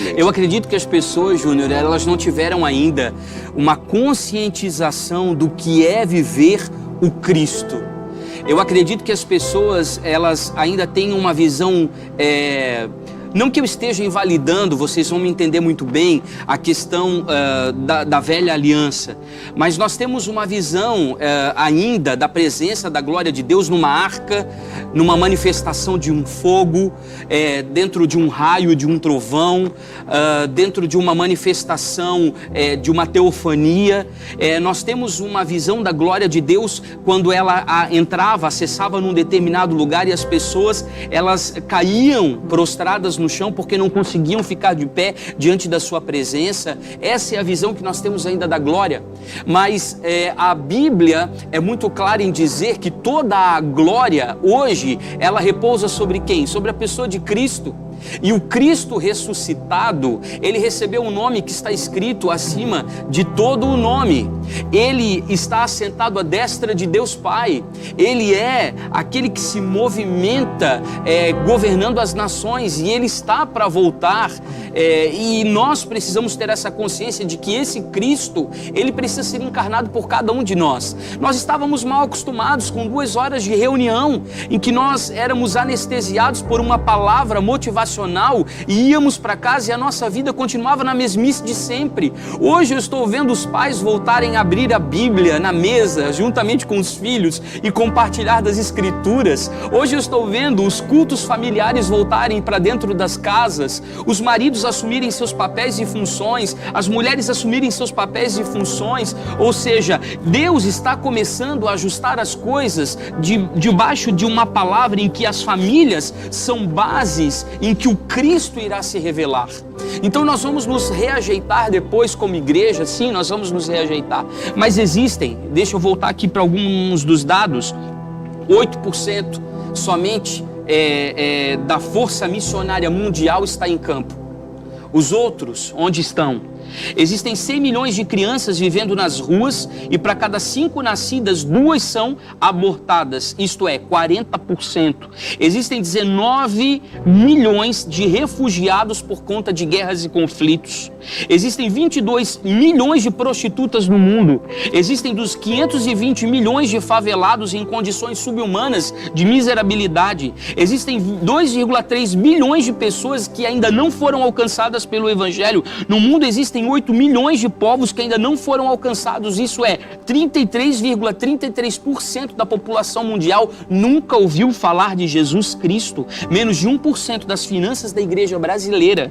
Exatamente. Eu acredito que as pessoas, Júnior, elas não tiveram ainda uma conscientização do que é viver o Cristo. Eu acredito que as pessoas, elas ainda têm uma visão... Não que eu esteja invalidando, vocês vão me entender muito bem, a questão da velha aliança. Mas nós temos uma visão ainda da presença da glória de Deus numa arca, numa manifestação de um fogo, dentro de um raio, de um trovão, dentro de uma manifestação de uma teofania. Nós temos uma visão da glória de Deus quando ela entrava, acessava num determinado lugar e as pessoas, elas caíam prostradas no chão porque não conseguiam ficar de pé diante da sua presença. Essa é a visão que nós temos ainda da glória. Mas a Bíblia é muito clara em dizer que toda a glória hoje, ela repousa sobre quem? Sobre a pessoa de Cristo. E o Cristo ressuscitado, ele recebeu um nome que está escrito acima de todo o nome. Ele está assentado à destra de Deus Pai. Ele é aquele que se movimenta governando as nações, e ele está para voltar. E nós precisamos ter essa consciência de que esse Cristo, ele precisa ser encarnado por cada um de nós. Nós estávamos mal acostumados com 2 horas de reunião em que nós éramos anestesiados por uma palavra motivacional e íamos para casa e a nossa vida continuava na mesmice de sempre. Hoje eu estou vendo os pais voltarem a abrir a Bíblia na mesa, juntamente com os filhos, e compartilhar das Escrituras. Hoje eu estou vendo os cultos familiares voltarem para dentro das casas, os maridos assumirem seus papéis e funções, as mulheres assumirem seus papéis e funções. Ou seja, Deus está começando a ajustar as coisas debaixo de uma palavra em que as famílias são bases, em que o Cristo irá se revelar. Então nós vamos nos reajeitar depois como igreja, sim, nós vamos nos reajeitar, mas existem, deixa eu voltar aqui para alguns dos dados, 8% somente da força missionária mundial está em campo. Os outros, onde estão? Existem 100 milhões de crianças vivendo nas ruas e para cada 5 nascidas, 2 são abortadas, isto é, 40%. Existem 19 milhões de refugiados por conta de guerras e conflitos. Existem 22 milhões de prostitutas no mundo. Existem dos 520 milhões de favelados em condições subhumanas de miserabilidade. Existem 2,3 bilhões de pessoas que ainda não foram alcançadas pelo Evangelho. No mundo existem 8 milhões de povos que ainda não foram alcançados. Isso é, 33,33% da população mundial nunca ouviu falar de Jesus Cristo. Menos de 1% das finanças da igreja brasileira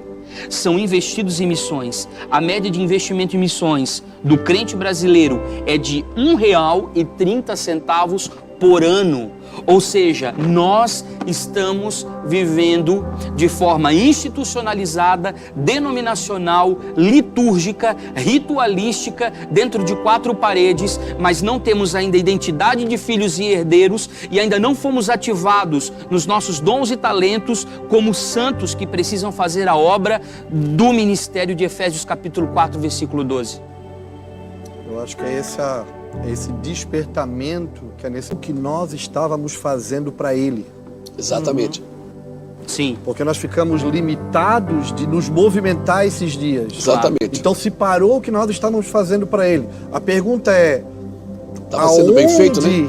são investidos em missões. A média de investimento em missões do crente brasileiro é de R$1,30 por ano. Ou seja, nós estamos vivendo de forma institucionalizada, denominacional, litúrgica, ritualística, dentro de 4 paredes, mas não temos ainda identidade de filhos e herdeiros e ainda não fomos ativados nos nossos dons e talentos como santos que precisam fazer a obra do ministério de Efésios capítulo 4, versículo 12. Eu acho que é esse despertamento que é nesse que nós estávamos fazendo para Ele. Exatamente. Sim. Porque nós ficamos limitados de nos movimentar esses dias. Exatamente. Então se parou o que nós estávamos fazendo para Ele. A pergunta é, estava sendo bem feito, né?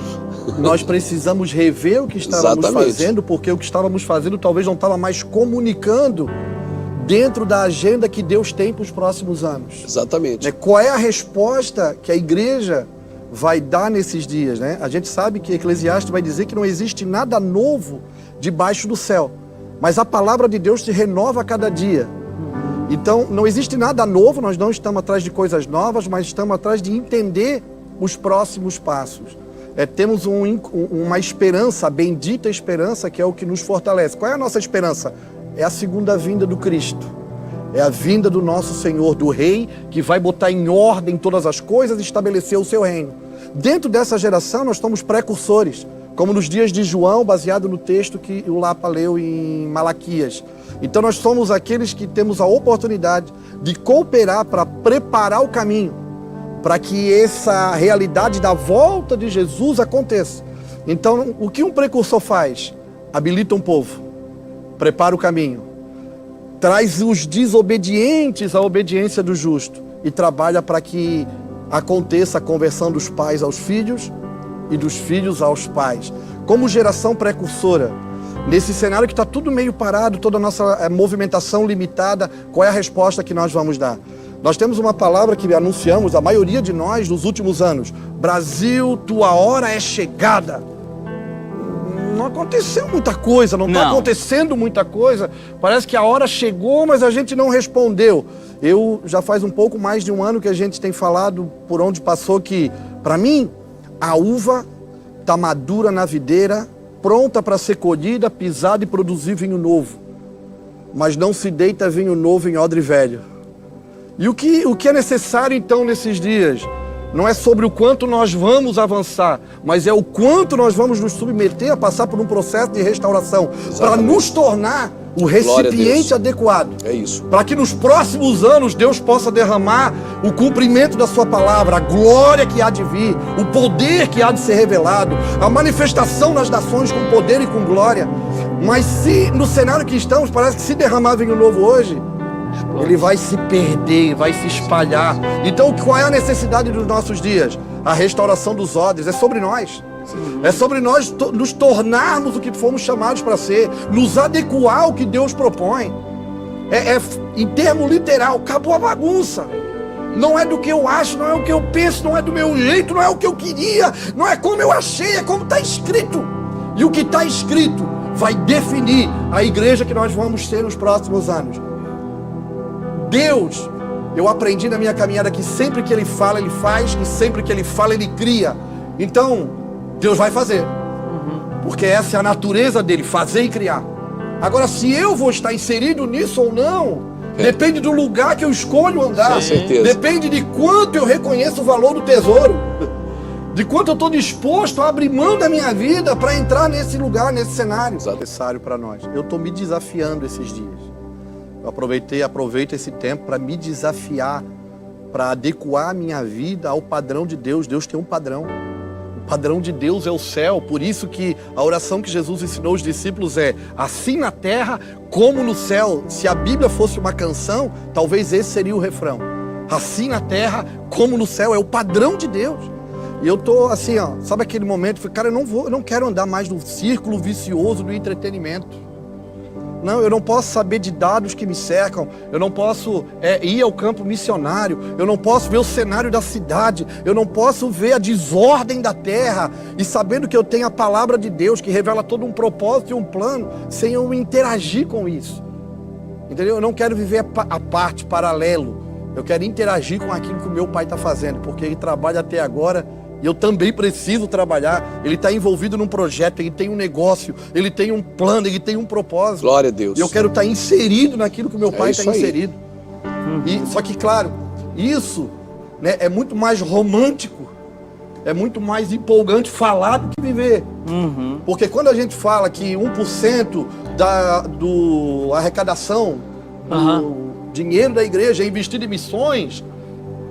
Nós precisamos rever o que estávamos Exatamente. fazendo, porque o que estávamos fazendo talvez não estava mais comunicando dentro da agenda que Deus tem para os próximos anos. Exatamente. Qual é a resposta que a igreja vai dar nesses dias, né? A gente sabe que Eclesiastes vai dizer que não existe nada novo debaixo do céu, mas a palavra de Deus se renova a cada dia. Então, não existe nada novo, nós não estamos atrás de coisas novas, mas estamos atrás de entender os próximos passos. Temos uma esperança, a bendita esperança, que é o que nos fortalece. Qual é a nossa esperança? É a segunda vinda do Cristo. É a vinda do nosso Senhor, do Rei, que vai botar em ordem todas as coisas e estabelecer o seu reino. Dentro dessa geração, nós somos precursores, como nos dias de João, baseado no texto que o Lapa leu em Malaquias. Então nós somos aqueles que temos a oportunidade de cooperar para preparar o caminho, para que essa realidade da volta de Jesus aconteça. Então, o que um precursor faz? Habilita um povo, prepara o caminho. traz os desobedientes à obediência do justo e trabalha para que aconteça a conversão dos pais aos filhos e dos filhos aos pais. Como geração precursora, nesse cenário que está tudo meio parado, toda a nossa movimentação limitada, qual é a resposta que nós vamos dar? Nós temos uma palavra que anunciamos, a maioria de nós, nos últimos anos. Brasil, tua hora é chegada. Não aconteceu muita coisa, não está acontecendo muita coisa. Parece que a hora chegou, mas a gente não respondeu. Já faz um pouco mais de um ano que a gente tem falado por onde passou que, para mim, a uva está madura na videira, pronta para ser colhida, pisada e produzir vinho novo. Mas não se deita vinho novo em odre velho. E o que é necessário então nesses dias? Não é sobre o quanto nós vamos avançar, mas é o quanto nós vamos nos submeter a passar por um processo de restauração para nos tornar o recipiente adequado. É isso. Para que nos próximos anos Deus possa derramar o cumprimento da sua palavra, a glória que há de vir, o poder que há de ser revelado, a manifestação nas nações com poder e com glória. Mas se no cenário que estamos, parece que se derramar vinho novo hoje, ele vai se perder, vai se espalhar. Então qual é a necessidade dos nossos dias? A restauração dos odres, é sobre nós. É sobre nós nos tornarmos o que fomos chamados para ser, nos adequar ao que Deus propõe. Em termo literal, acabou a bagunça. Não é do que eu acho, não é o que eu penso, não é do meu jeito, não é o que eu queria, não é como eu achei, é como está escrito. E o que está escrito vai definir a igreja que nós vamos ser nos próximos anos. Deus, eu aprendi na minha caminhada que sempre que Ele fala, Ele faz, e sempre que Ele fala, Ele cria. Então, Deus vai fazer. Porque essa é a natureza dele, fazer e criar. Agora, se eu vou estar inserido nisso ou não, depende do lugar que eu escolho andar. Com certeza. Depende de quanto eu reconheço o valor do tesouro. De quanto eu estou disposto a abrir mão da minha vida para entrar nesse lugar, nesse cenário. Necessário para nós. Eu estou me desafiando esses dias. Eu aproveito esse tempo para me desafiar, para adequar a minha vida ao padrão de Deus. Deus tem um padrão. O padrão de Deus é o céu. Por isso que a oração que Jesus ensinou os discípulos é assim na terra como no céu. Se a Bíblia fosse uma canção, talvez esse seria o refrão. Assim na terra como no céu. É o padrão de Deus. E eu tô assim, ó, sabe aquele momento? Cara, eu não quero andar mais no círculo vicioso do entretenimento. Não, eu não posso saber de dados que me cercam, eu não posso ir ao campo missionário, eu não posso ver o cenário da cidade, eu não posso ver a desordem da terra e sabendo que eu tenho a palavra de Deus que revela todo um propósito e um plano, sem eu interagir com isso. Entendeu? Eu não quero viver a parte, paralelo, eu quero interagir com aquilo que o meu pai está fazendo, porque ele trabalha até agora. E eu também preciso trabalhar. Ele está envolvido num projeto, ele tem um negócio, ele tem um plano, ele tem um propósito. Glória a Deus. E eu quero estar inserido naquilo que o meu pai está inserido. Só que, claro, isso, né, é muito mais romântico, é muito mais empolgante falar do que viver. Porque quando a gente fala que 1% da arrecadação, do dinheiro da igreja é investido em missões,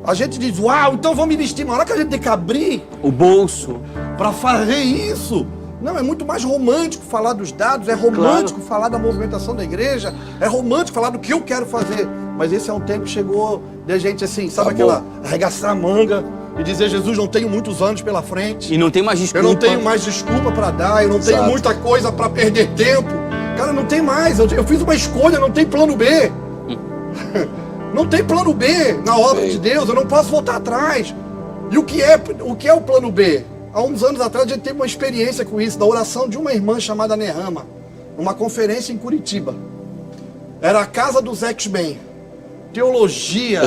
a gente diz, uau, então vamos investir. Na hora que a gente tem que abrir o bolso para fazer isso, não, é muito mais romântico falar dos dados, é romântico falar da movimentação da igreja, é romântico falar do que eu quero fazer. Mas esse é um tempo que chegou de gente assim, sabe aquela arregaçar a manga e dizer, Jesus, não tenho muitos anos pela frente. E não tem mais desculpa. Eu não tenho mais desculpa para dar, eu não tenho muita coisa para perder tempo. Cara, não tem mais, eu fiz uma escolha, não tem plano B. Não tem plano B na obra de Deus, eu não posso voltar atrás. E o que é o plano B? Há uns anos atrás a gente teve uma experiência com isso, da oração de uma irmã chamada Nehama, numa conferência em Curitiba. Era a casa dos X-Men. Teologia,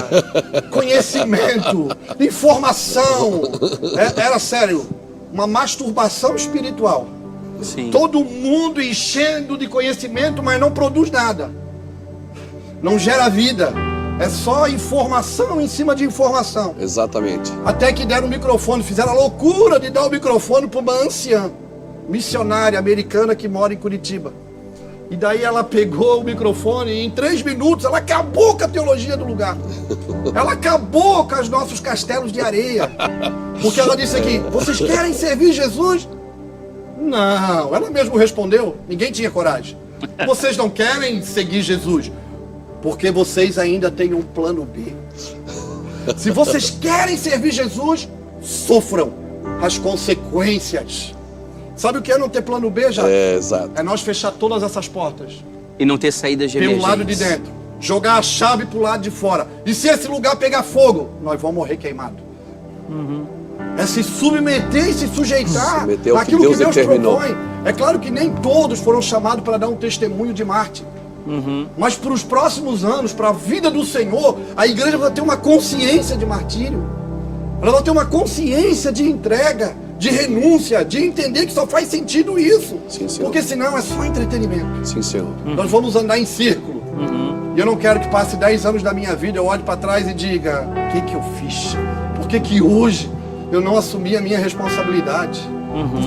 conhecimento, informação. Era sério, uma masturbação espiritual. Sim. Todo mundo enchendo de conhecimento, mas não produz nada. Não gera vida. É só informação em cima de informação. Exatamente. Até que deram o microfone, fizeram a loucura de dar o microfone para uma anciã, missionária americana que mora em Curitiba. E daí ela pegou o microfone e em 3 minutos ela acabou com a teologia do lugar. Ela acabou com os nossos castelos de areia. Porque ela disse aqui, vocês querem servir Jesus? Não, ela mesmo respondeu, ninguém tinha coragem. Vocês não querem seguir Jesus? Porque vocês ainda têm um plano B. Se vocês querem servir Jesus, sofram as consequências. Sabe o que é não ter plano B, já? Exato. É nós fechar todas essas portas. E não ter saídas de Pelo emergência. lado de dentro. Jogar a chave pro lado de fora. E se esse lugar pegar fogo, nós vamos morrer queimado. É se submeter e se sujeitar Submeter ao que àquilo que Deus Deus determinou. propõe. É claro que nem todos foram chamados para dar um testemunho de Marte. Mas para os próximos anos, para a vida do Senhor, a igreja vai ter uma consciência de martírio. Ela vai ter uma consciência de entrega, de renúncia, de entender que só faz sentido isso. Sim, Senhor. Porque senão é só entretenimento. Sim, Senhor. Nós vamos andar em círculo. E eu não quero que passe 10 anos da minha vida, eu olhe para trás e diga, o que eu fiz? Por que hoje eu não assumi a minha responsabilidade?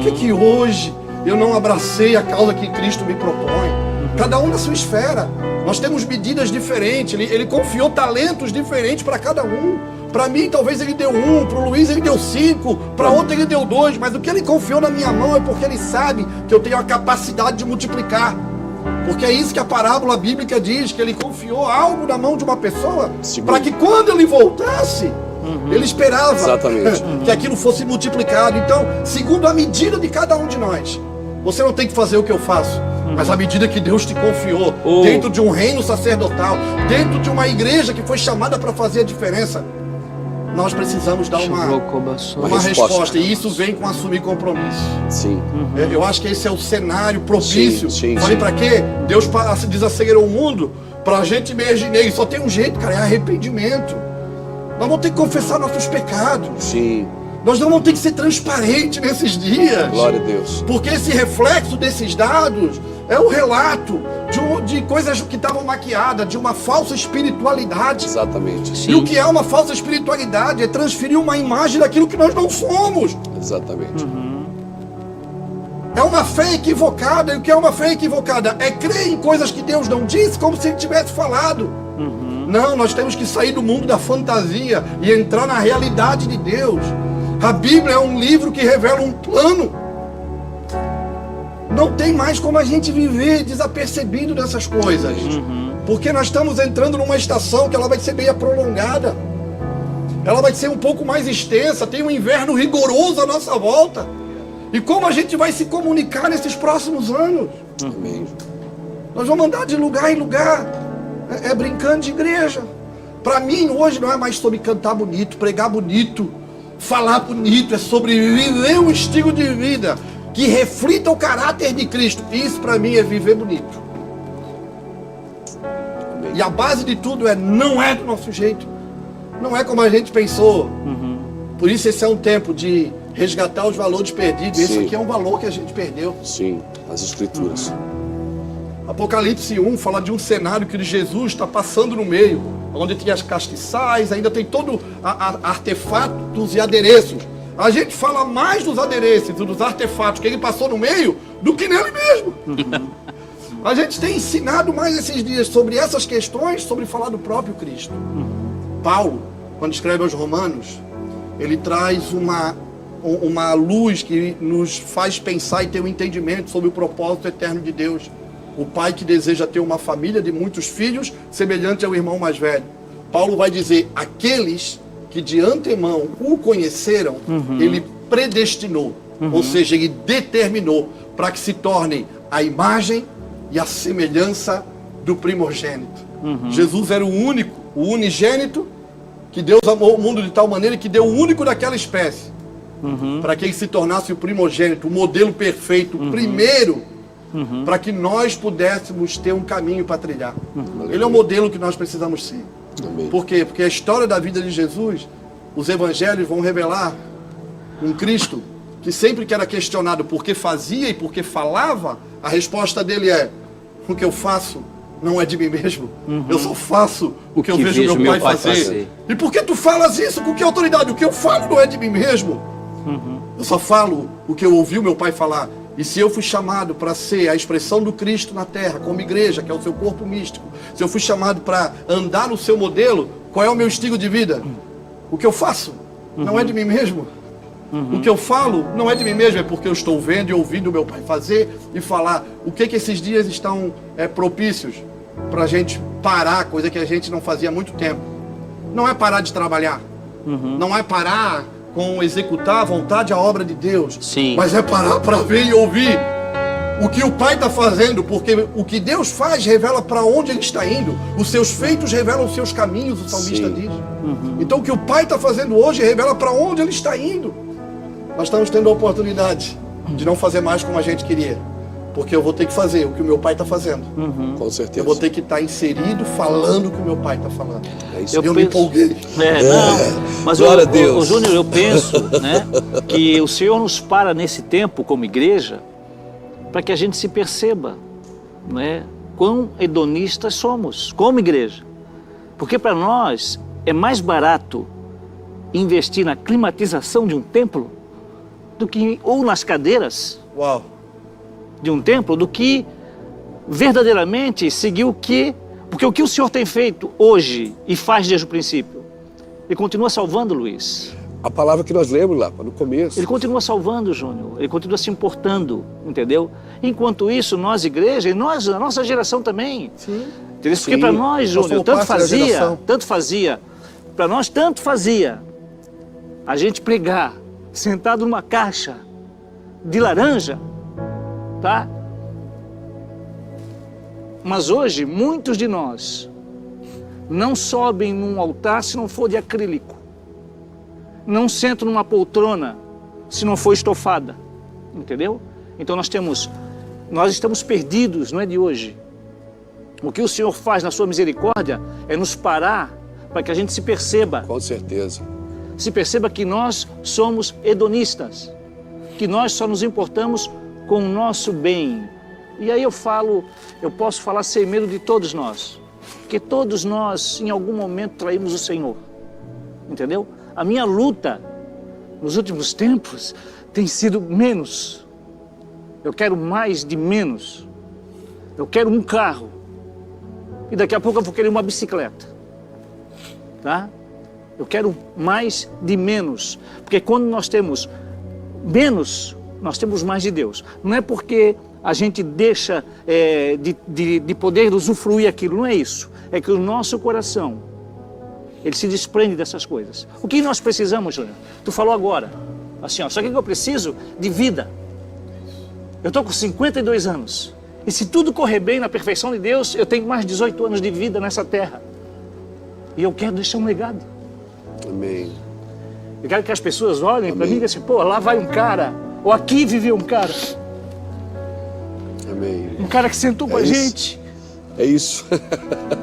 Por que hoje eu não abracei a causa que Cristo me propõe? Cada um na sua esfera. Nós temos medidas diferentes. Ele confiou talentos diferentes para cada um. Para mim, talvez ele deu 1, para o Luiz ele deu 5, para outro ele deu 2. Mas o que ele confiou na minha mão é porque ele sabe que eu tenho a capacidade de multiplicar. Porque é isso que a parábola bíblica diz, que ele confiou algo na mão de uma pessoa para que quando ele voltasse, ele esperava Exatamente. que aquilo fosse multiplicado. Então, segundo a medida de cada um de nós, você não tem que fazer o que eu faço, mas a medida que Deus te confiou, dentro de um reino sacerdotal, dentro de uma igreja que foi chamada para fazer a diferença, nós precisamos dar uma resposta. E isso vem com assumir compromisso. Sim. Eu acho que esse é o cenário propício. Sim, Falei, sim. para quê? Deus desacelerou o mundo para a gente emergir nele. Só tem um jeito, cara, é arrependimento. Nós vamos ter que confessar nossos pecados. Sim. Nós não vamos ter que ser transparentes nesses dias. Glória a Deus. Porque esse reflexo desses dados é o relato de coisas que estavam maquiadas, de uma falsa espiritualidade. Exatamente. E o que é uma falsa espiritualidade? É transferir uma imagem daquilo que nós não somos. Exatamente. É uma fé equivocada. E o que é uma fé equivocada? É crer em coisas que Deus não disse, como se Ele tivesse falado. Não, nós temos que sair do mundo da fantasia e entrar na realidade de Deus. A Bíblia é um livro que revela um plano. Não tem mais como a gente viver desapercebido dessas coisas. Porque nós estamos entrando numa estação que ela vai ser meio prolongada. Ela vai ser um pouco mais extensa. Tem um inverno rigoroso à nossa volta. E como a gente vai se comunicar nesses próximos anos? Amém. Nós vamos andar de lugar em lugar. É brincando de igreja. Para mim, hoje não é mais sobre cantar bonito, pregar bonito, falar bonito. É sobre viver um estilo de vida que reflita o caráter de Cristo. Isso para mim é viver bonito. E a base de tudo não é do nosso jeito. Não é como a gente pensou. Por isso esse é um tempo de resgatar os valores perdidos. Esse Sim. aqui é um valor que a gente perdeu. Sim. As Escrituras. Apocalipse 1 fala de um cenário que Jesus está passando no meio, onde tem as castiçais, ainda tem todo artefatos e adereços. A gente fala mais dos adereços e dos artefatos que ele passou no meio do que nele mesmo. A gente tem ensinado mais esses dias sobre essas questões, sobre falar do próprio Cristo. Paulo, quando escreve aos Romanos, ele traz uma luz que nos faz pensar e ter um entendimento sobre o propósito eterno de Deus. O pai que deseja ter uma família de muitos filhos, semelhante ao irmão mais velho. Paulo vai dizer, aqueles que de antemão o conheceram, ele predestinou. Ou seja, ele determinou para que se tornem a imagem e a semelhança do primogênito. Jesus era o único, o unigênito, que Deus amou o mundo de tal maneira que deu o único daquela espécie. Para que ele se tornasse o primogênito, o modelo perfeito, o primeiro, para que nós pudéssemos ter um caminho para trilhar. Ele é o modelo que nós precisamos ser. Amém. Por quê? Porque a história da vida de Jesus, os evangelhos vão revelar um Cristo que sempre que era questionado por que fazia e por que falava, a resposta dele é, o que eu faço não é de mim mesmo. Eu só faço o que eu vejo meu pai fazer. E por que tu falas isso? Com que autoridade? O que eu falo não é de mim mesmo. Eu só falo o que eu ouvi o meu pai falar. E se eu fui chamado para ser a expressão do Cristo na terra, como igreja, que é o seu corpo místico, se eu fui chamado para andar no seu modelo, qual é o meu estilo de vida? O que eu faço não é de mim mesmo. O que eu falo não é de mim mesmo, é porque eu estou vendo e ouvindo o meu pai fazer e falar. O que esses dias estão propícios? pra gente parar, coisa que a gente não fazia há muito tempo. Não é parar de trabalhar. Não é parar com executar a vontade, a obra de Deus. Sim. Mas é parar para ver e ouvir o que o Pai está fazendo, porque o que Deus faz revela para onde Ele está indo. Os seus feitos revelam os seus caminhos, o salmista Sim. diz. Então o que o Pai está fazendo hoje revela para onde Ele está indo. Nós estamos tendo a oportunidade de não fazer mais como a gente queria, porque eu vou ter que fazer o que o meu Pai está fazendo. Com certeza. Eu vou ter que estar inserido falando o que o meu Pai está falando. É isso. Eu me empolguei. Mas Glória a Deus. Júnior, eu penso, né, que o Senhor nos para nesse tempo como igreja para que a gente se perceba, né, quão hedonistas somos como igreja. Porque para nós é mais barato investir na climatização de um templo do que, ou nas cadeiras Uau. de um templo, do que verdadeiramente seguir o que... Porque o que o Senhor tem feito hoje e faz desde o princípio, Ele continua salvando, Luiz. A palavra que nós lemos lá, no começo. Ele continua salvando, Júnior. Ele continua se importando, entendeu? Enquanto isso, nós, igreja, e nós, a nossa geração também. Sim. Entendeu? Porque Sim. para nós, Nós Júnior, somos parte da geração. para nós tanto fazia a gente pregar sentado numa caixa de laranja, tá? Mas hoje, muitos de nós não sobem num altar se não for de acrílico. Não sentam numa poltrona se não for estofada, entendeu? Então nós estamos perdidos, não é de hoje. O que o Senhor faz na sua misericórdia é nos parar para que a gente se perceba. Com certeza. Se perceba que nós somos hedonistas, que nós só nos importamos com o nosso bem. E aí eu posso falar sem medo de todos nós, porque todos nós em algum momento traímos o Senhor, entendeu? A minha luta nos últimos tempos tem sido menos. Eu quero mais de menos. Eu quero um carro e daqui a pouco eu vou querer uma bicicleta, tá? Eu quero mais de menos, porque quando nós temos menos, nós temos mais de Deus. Não é porque a gente deixa de poder usufruir aquilo, não é isso. É que o nosso coração, ele se desprende dessas coisas. O que nós precisamos, Júnior? Tu falou agora, assim, ó, só que eu preciso de vida. Eu estou com 52 anos, e se tudo correr bem na perfeição de Deus, eu tenho mais 18 anos de vida nessa terra. E eu quero deixar um legado. Amém. Eu quero que as pessoas olhem para mim e digam assim, pô, lá vai um cara, ou aqui viveu um cara. Amém. Um cara que sentou com a isso. gente. É isso.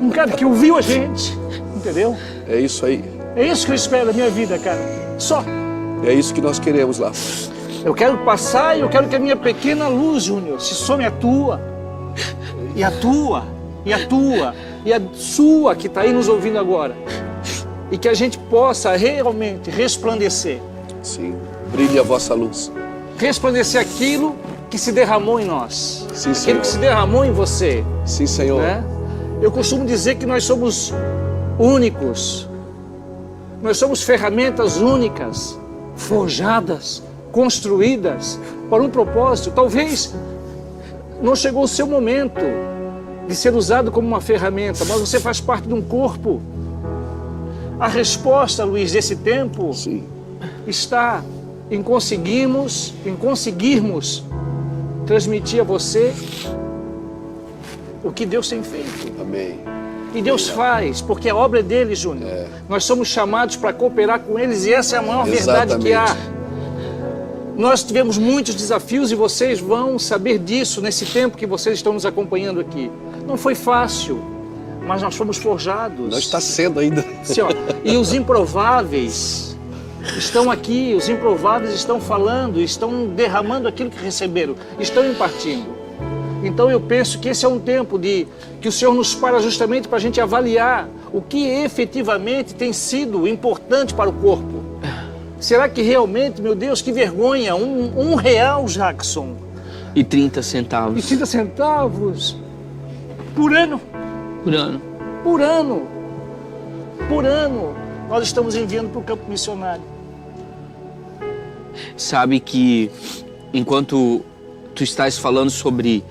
Um cara que ouviu a gente. Entendeu? É isso aí. É isso que eu espero da minha vida, cara. Só. É isso que nós queremos lá. Eu quero passar e eu quero que a minha pequena luz, Júnior, se some a tua. E a tua. E a tua. E a sua que está aí nos ouvindo agora. E que a gente possa realmente resplandecer. Sim. Brilhe a vossa luz. Resplandecer aquilo que se derramou em nós. Sim, aquilo Senhor. que se derramou em você. Sim, Senhor. Né? Eu costumo dizer que nós somos únicos. Nós somos ferramentas únicas, forjadas, construídas para um propósito. Talvez não chegou o seu momento de ser usado como uma ferramenta, mas você faz parte de um corpo. A resposta, Luiz, desse tempo Sim. está em conseguirmos transmitir a você o que Deus tem feito. Amém. E Deus faz, porque a obra é dele, Júnior. Nós somos chamados para cooperar com eles e essa é a maior verdade que há. Nós tivemos muitos desafios e vocês vão saber disso nesse tempo que vocês estão nos acompanhando aqui. Não foi fácil, mas nós fomos forjados. Nós está sendo ainda. Assim, ó, e os improváveis estão aqui, os improváveis estão falando, estão derramando aquilo que receberam, estão impartindo. Então eu penso que esse é um tempo que o Senhor nos para justamente para a gente avaliar o que efetivamente tem sido importante para o corpo. Será que realmente, meu Deus, que vergonha, um real, Jackson. E 30 centavos. E 30 centavos por ano. Por ano. Por ano. Por ano. Nós estamos enviando para o campo missionário. Sabe que enquanto tu estás falando sobre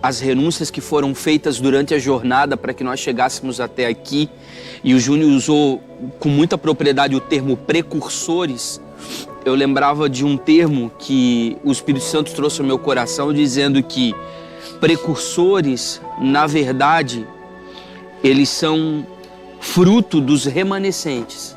as renúncias que foram feitas durante a jornada para que nós chegássemos até aqui, e o Júnior usou com muita propriedade o termo precursores, eu lembrava de um termo que o Espírito Santo trouxe ao meu coração, dizendo que precursores, na verdade, eles são fruto dos remanescentes.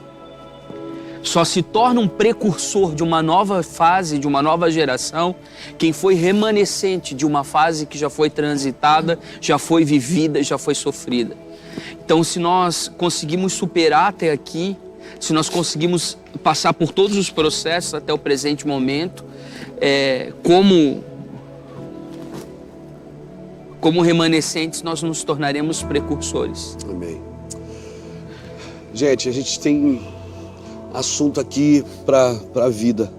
Só se torna um precursor de uma nova fase, de uma nova geração, quem foi remanescente de uma fase que já foi transitada, já foi vivida, já foi sofrida. Então, se nós conseguimos superar até aqui, se nós conseguimos passar por todos os processos até o presente momento, como remanescentes, nós nos tornaremos precursores. Amém. Gente, a gente tem assunto aqui para a vida.